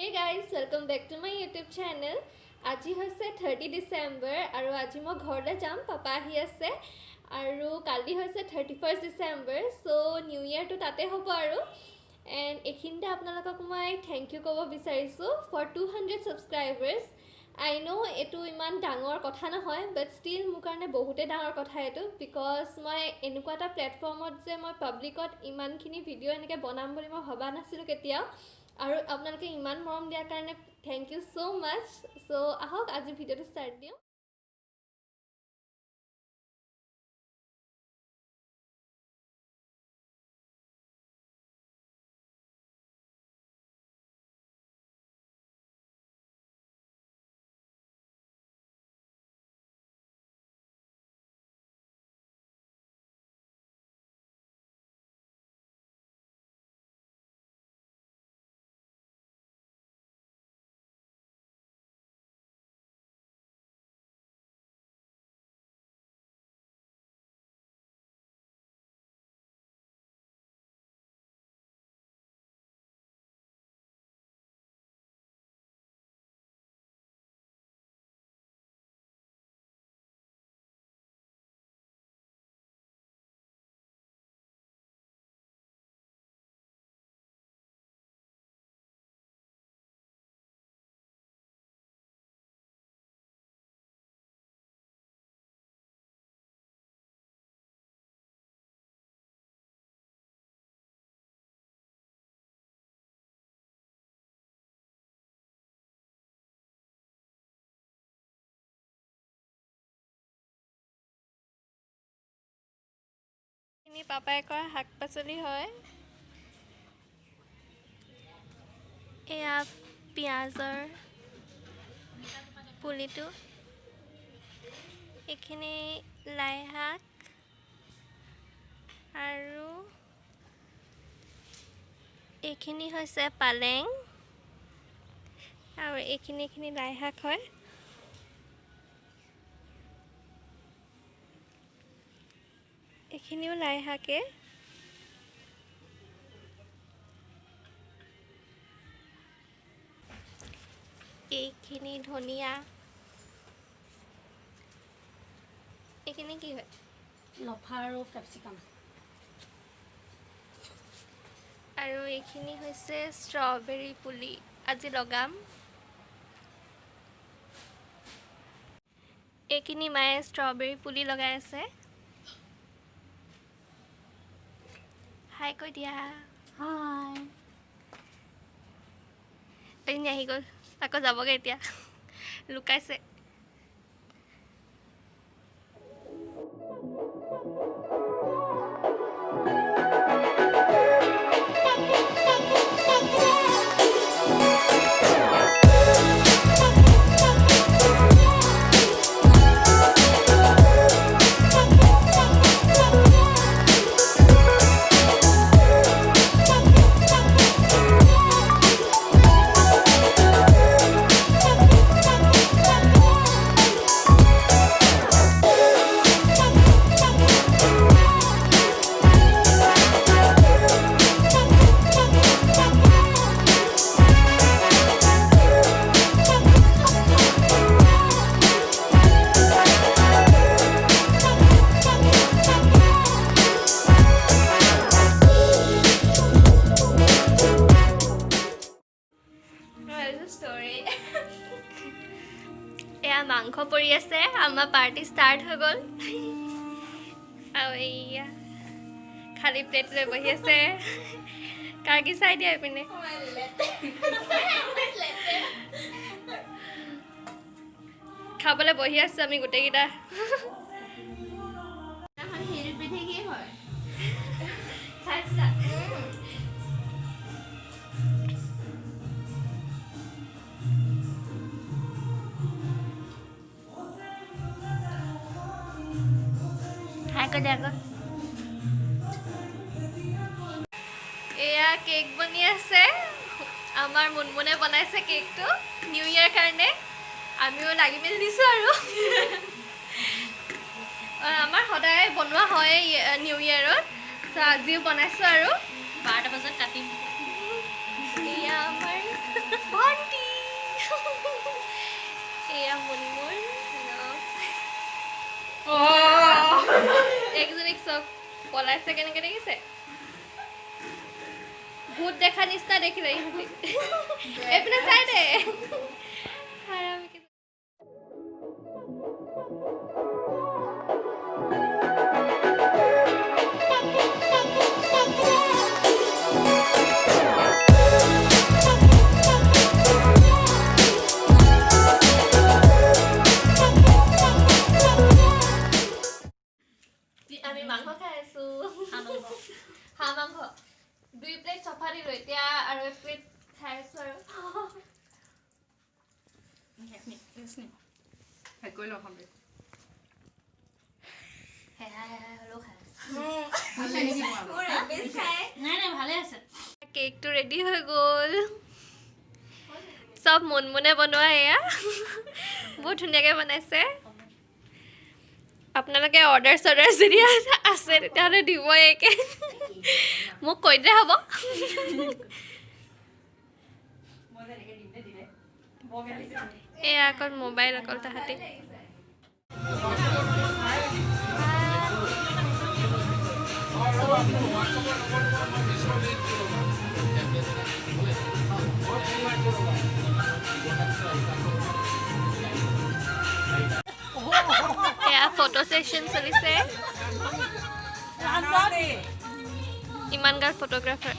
Hey guys, welcome back to my YouTube channel. আজি হৈছে 30 ডিসেম্বৰ আৰু আজি মই ঘৰলৈ যাম পাপা আহি আছে আৰু কালি হৈছে 31 ডিসেম্বৰ সো নিউ ইয়াৰ তো তাতে হ'ব আৰু এন্ড এখিনতে আপোনালোকক মই থ্যাংক ইউ ক'ব বিচাৰিছো ফৰ 200 subscribers. I know এটো ইমান ডাঙৰ কথা নহয় but still মোৰ কাৰণে বহুতে ডাঙৰ কথা এটো because মই এনেকুৱা এটা প্ল্যাটফৰ্মত যে মই পাব্লিকত ইমানখিনি ভিডিও এনেকৈ বনাম বুলি মই ভবা নাছিলো কেতিয়াও আৰু আপোনালোকে ইমান মৰম দিয়াৰ কাৰণে থ্যাংক ইউ সো মাচ সো আহক আজি ভিডিওটো ষ্টাৰ্ট দিওঁ পাপাই কৰা শাক পাচলি হয় এয়া পিয়াজৰ পুলিটো এখিনি লাই শাক আৰু এখিনি হৈছে পালেং আৰু এখিনি লাই শাক হয় এখিনিও লাই শাকে এইখিনি ধনিয়া এইখিনি কি হয় লফা আৰু ক্যাপসিকাম আৰু এইখিনি হৈছে ষ্ট্ৰবেৰী পুলি আজি লগাম এইখিনি মায়ে ষ্ট্ৰবেৰী পুলি লগাই আছে হাই কৈ দিয়া হাই এদিন আহি গ'ল আকৌ যাবগৈ এতিয়া লুকাইছে এয়া মাংস পৰি আছে আমাৰ পাৰ্টি ষ্টাৰ্ট হৈ গ'ল আৰু এয়া খালি প্লেট লৈ বহি আছে কাকি চাই দিয়া পিনে খাবলৈ বহি আছো আমি গোটেইকেইটা এয়া কেক বনি আছে আমাৰ মুনমুনে বনাইছে কেকটো নিউ ইয়াৰ কাৰণে আমিও লাগি মেলি দিছো আৰু আমাৰ সদায় বনোৱা হয় নিউ ইয়াৰত তো আজিও বনাইছো আৰু 12টা বজাত কাটিম এয়া আমাৰ পলাইছে কেনেকৈ দেখিছে ভূত দেখা নিচিনা দেখিলে ইহঁতি এইপিনে চাই দে আমি মাংস খাই আছো হাঁহ মাংস 2 প্লেট চফা দিলো এতিয়া আৰু 1 প্লেট খাই আছো আৰু কেকটো ৰেডি হৈ গ'ল চব মনমনে বনোৱা এয়া বহুত ধুনীয়াকৈ বনাইছে আপোনালোকে অৰ্ডাৰ যদি আছে তেতিয়াহ'লে দিব একে মোক কৈ দিলে হ'ব এয়া অকল মোবাইল অকল তাহাঁতি ফটো সেশন চলিছে ইমান গাল ফটোগ্ৰাফাৰ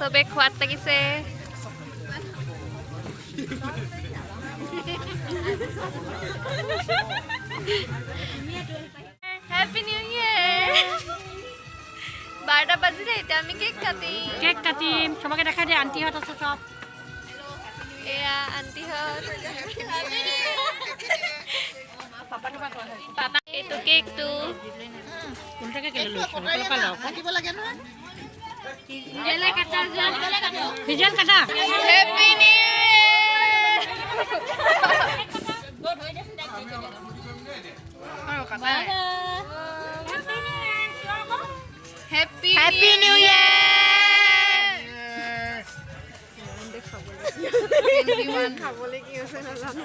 সবে খোৱাত লাগিছে হ্যাপি নিউ ইয়ার 12টা বাজিলে এটা আমি কেক কাটিম সবকে দেখাই দে আন্টিহঁত আছে সব এয়া আন্টিহঁত পাপা এইটো কেকটো কোনটাকে কেলে লৈছ কাটিব লাগে নহয় ভিজুৱেল কাটা হ্যাপি নিউ হ্যাপি নিউ ইয়াৰ খাবলে কি আছে না জানো